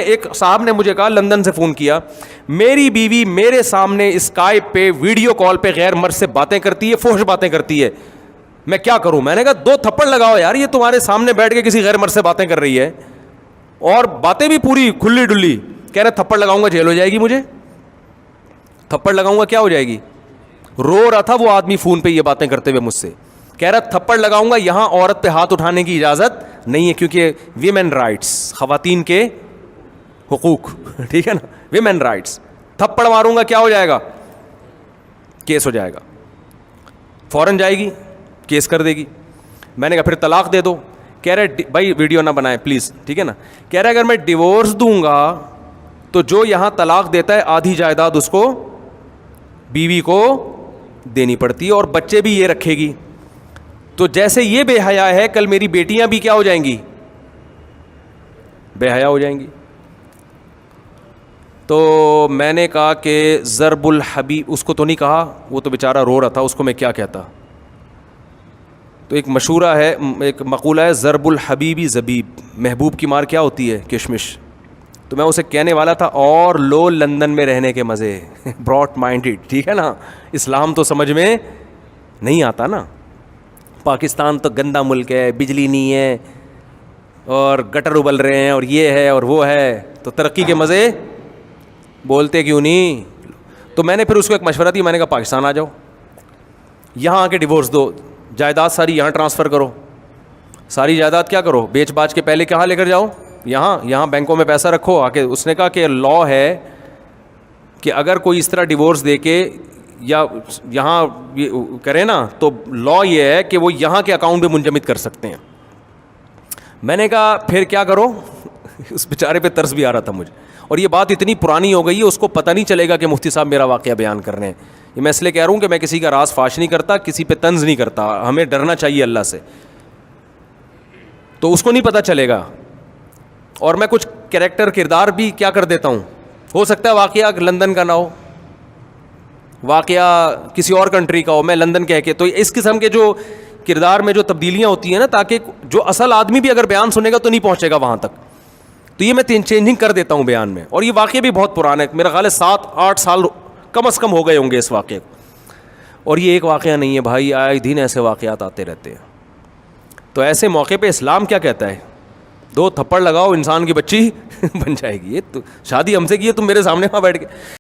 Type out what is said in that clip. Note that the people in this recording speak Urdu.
ایک صاحب نے مجھے کہا, لندن سے فون کیا, میری بیوی میرے سامنے اسکائپ پہ ویڈیو کال پہ غیر مرد سے باتیں کرتی ہے, فحش باتیں کرتی ہے, میں کیا کروں؟ میں نے کہا 2 تھپڑ لگاؤ یار, یہ تمہارے سامنے بیٹھ کے کسی غیر مرد سے باتیں کر رہی ہے اور باتیں بھی پوری کھلی ڈلی. کہہ رہے تھپڑ لگاؤں گا جیل ہو جائے گی, مجھے تھپڑ لگاؤں گا کیا ہو جائے گی. رو رہا تھا وہ آدمی فون پہ یہ باتیں کرتے ہوئے مجھ سے, کہہ رہا تھپڑ لگاؤں گا, یہاں عورت پہ ہاتھ اٹھانے کی اجازت نہیں ہے کیونکہ ویمن رائٹس, خواتین کے حقوق, ٹھیک ہے نا, ویمن رائٹس. تھپڑ ماروں گا کیا ہو جائے گا, کیس ہو جائے گا, فوراً جائے گی کیس کر دے گی. میں نے کہا پھر طلاق دے دو. کہہ رہے بھائی ویڈیو نہ بنائیں پلیز, ٹھیک ہے نا. کہہ رہے اگر میں ڈیورس دوں گا تو جو یہاں طلاق دیتا ہے آدھی جائیداد اس کو, بیوی کو دینی پڑتی ہے اور بچے بھی یہ رکھے گی. تو جیسے یہ بے حیا ہے, کل میری بیٹیاں بھی کیا ہو جائیں گی, بے حیا ہو جائیں گی. تو میں نے کہا کہ ضرب الحبیب, اس کو تو نہیں کہا, وہ تو بیچارہ رو رہا تھا, اس کو میں کیا کہتا. تو ایک مشورہ ہے, ایک مقولہ ہے, ضرب الحبیبی زبیب, محبوب کی مار کیا ہوتی ہے, کشمش. تو میں اسے کہنے والا تھا اور لو لندن میں رہنے کے مزے, براڈ مائنڈیڈ, ٹھیک ہے نا, اسلام تو سمجھ میں نہیں آتا نا. پاکستان تو گندا ملک ہے, بجلی نہیں ہے اور گٹر ابل رہے ہیں اور یہ ہے اور وہ ہے, تو ترقی کے مزے بولتے کیوں نہیں. تو میں نے پھر اس کو ایک مشورہ دی, میں نے کہا پاکستان آ جاؤ, یہاں آ کے ڈیورس دو, جائیداد ساری یہاں ٹرانسفر کرو, ساری جائیداد کیا کرو, بیچ باچ کے پہلے کہاں لے کر جاؤ, یہاں بینکوں میں پیسہ رکھو آ کے. اس نے کہا کہ لا ہے کہ اگر کوئی اس طرح ڈیورس دے کے یا یہاں کرے نا, تو لا یہ ہے کہ وہ یہاں کے اکاؤنٹ میں منجمد کر سکتے ہیں. میں نے کہا پھر کیا کرو, اس بیچارے پہ ترس بھی آ رہا تھا مجھے, اور یہ بات اتنی پرانی ہو گئی ہے اس کو پتہ نہیں چلے گا کہ مفتی صاحب میرا واقعہ بیان کر رہے ہیں. یہ میں اس لیے کہہ رہا ہوں کہ میں کسی کا راز فاش نہیں کرتا, کسی پہ طنز نہیں کرتا, ہمیں ڈرنا چاہیے اللہ سے. تو اس کو نہیں پتہ چلے گا, اور میں کچھ کریکٹر کردار بھی کیا کر دیتا ہوں, ہو سکتا ہے واقعہ لندن کا نہ ہو, واقعہ کسی اور کنٹری کا ہو, میں لندن کہہ کے. تو اس قسم کے جو کردار میں جو تبدیلیاں ہوتی ہیں نا, تاکہ جو اصل آدمی بھی اگر بیان سنے گا تو نہیں پہنچے گا وہاں تک, تو یہ میں چینجنگ کر دیتا ہوں بیان میں. اور یہ واقعہ بھی بہت پرانا ہے, میرا خیال ہے 7-8 سال کم از کم ہو گئے ہوں گے اس واقعے کو. اور یہ ایک واقعہ نہیں ہے بھائی, آئے دن ایسے واقعات آتے رہتے ہیں. تو ایسے موقع پہ اسلام کیا کہتا ہے, 2 تھپڑ لگاؤ انسان کی بچی بن جائے گی. یہ تو شادی ہم سے کی ہے, تم میرے سامنے وہاں بیٹھ کے